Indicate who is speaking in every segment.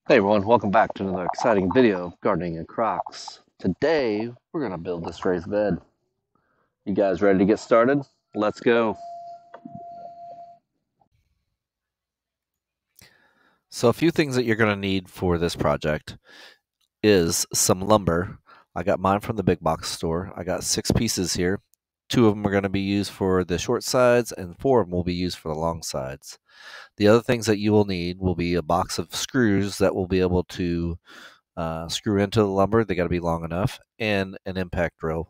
Speaker 1: Hey everyone, welcome back to another exciting video of gardening and crocs. Today, we're going to build this raised bed. You guys ready to get started? Let's go.
Speaker 2: So a few things that you're going to need for this project is some lumber. I got mine from the big box store. I got 6 pieces here. 2 of them are going to be used for the short sides and 4 of them will be used for the long sides. The other things that you will need will be a box of screws that will be able to screw into the lumber. They got to be long enough, and an impact drill.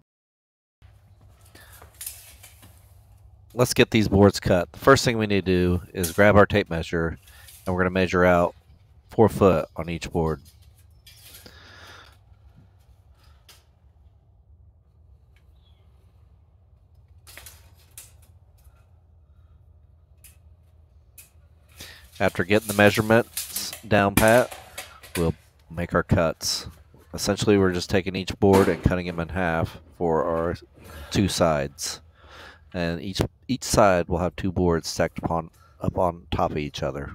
Speaker 2: Let's get these boards cut. The first thing we need to do is grab our tape measure, and we're going to measure out 4 foot on each board. After getting the measurements down pat, we'll make our cuts. Essentially, we're just taking each board and cutting them in half for our 2 sides. And each side will have 2 boards stacked up on top of each other.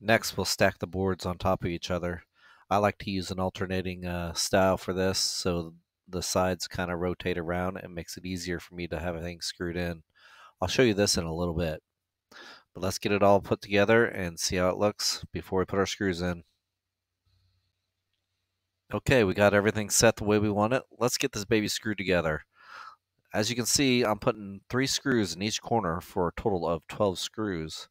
Speaker 2: Next, we'll stack the boards on top of each other. I like to use an alternating style for this, so the sides kind of rotate around and makes it easier for me to have everything screwed in. I'll show you this in a little bit. But let's get it all put together and see how it looks before we put our screws in. Okay, we got everything set the way we want it. Let's get this baby screwed together. As you can see, I'm putting 3 screws in each corner for a total of 12 screws.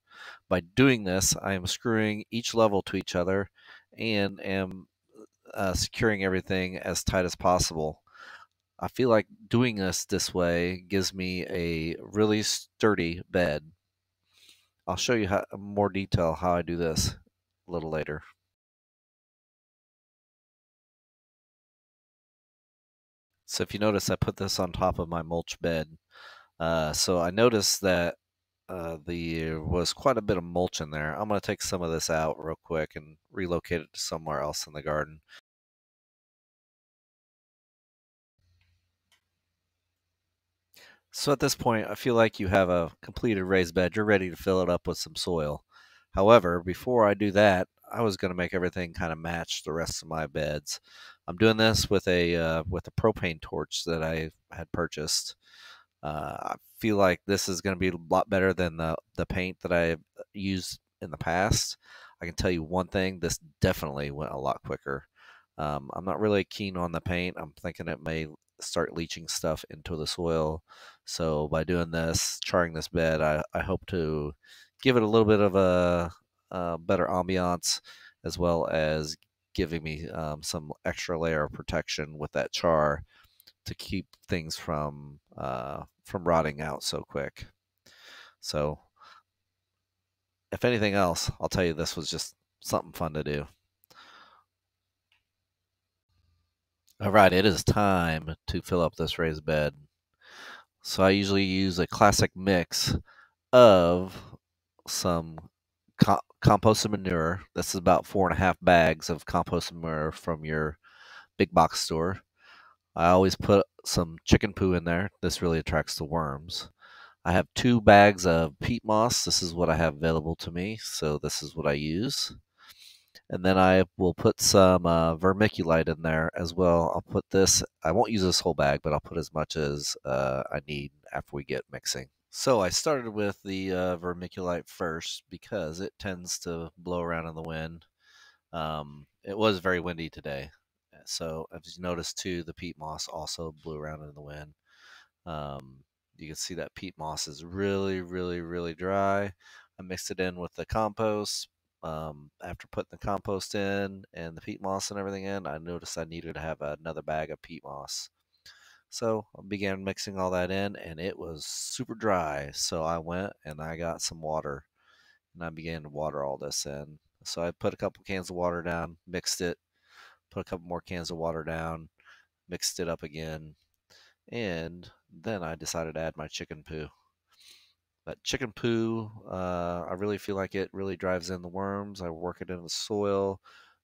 Speaker 2: By doing this, I am screwing each level to each other and am securing everything as tight as possible. I feel like doing this way gives me a really sturdy bed. I'll show you more detail how I do this a little later. So if you notice, I put this on top of my mulch bed. So I noticed that there was quite a bit of mulch in there. I'm going to take some of this out real quick and relocate it to somewhere else in the garden. So at this point, I feel like you have a completed raised bed. You're ready to fill it up with some soil. However, before I do that, I was going to make everything kind of match the rest of my beds. I'm doing this with a propane torch that I had purchased. I feel like this is going to be a lot better than the paint that I used in the past. I can tell you one thing: this definitely went a lot quicker. I'm not really keen on the paint. I'm thinking it may start leaching stuff into the soil. So by doing this, charring this bed, I hope to give it a little bit of a better ambiance, as well as giving me some extra layer of protection with that char to keep things from rotting out so quick. So, if anything else, I'll tell you this was just something fun to do. All right, it is time to fill up this raised bed. So I usually use a classic mix of some composted manure. This is about 4.5 bags of composted manure from your big box store. I always put some chicken poo in there. This really attracts the worms. I have 2 bags of peat moss. This is what I have available to me, so this is what I use. And then I will put some vermiculite in there as well. I'll put this, I won't use this whole bag, but I'll put as much as I need after we get mixing. So I started with the vermiculite first because it tends to blow around in the wind. It was very windy today. So as you noticed too, the peat moss also blew around in the wind. Um, you can see that peat moss is really, really, really dry. I mixed it in with the compost. After putting the compost in and the peat moss and everything in, I noticed I needed to have another bag of peat moss. So I began mixing all that in, and it was super dry. So I went and I got some water. and I began to water all this in. So I put a couple cans of water down, mixed it, put a couple more cans of water down, mixed it up again, and then I decided to add my chicken poo. That chicken poo, I really feel like it really drives in the worms. I work it in the soil.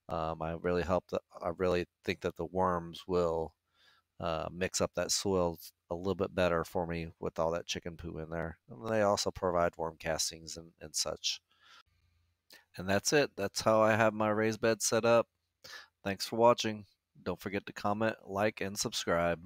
Speaker 2: I really think that the worms will mix up that soil a little bit better for me with all that chicken poo in there. And they also provide worm castings and such. And that's it. That's how I have my raised bed set up. Thanks for watching. Don't forget to comment, like, and subscribe.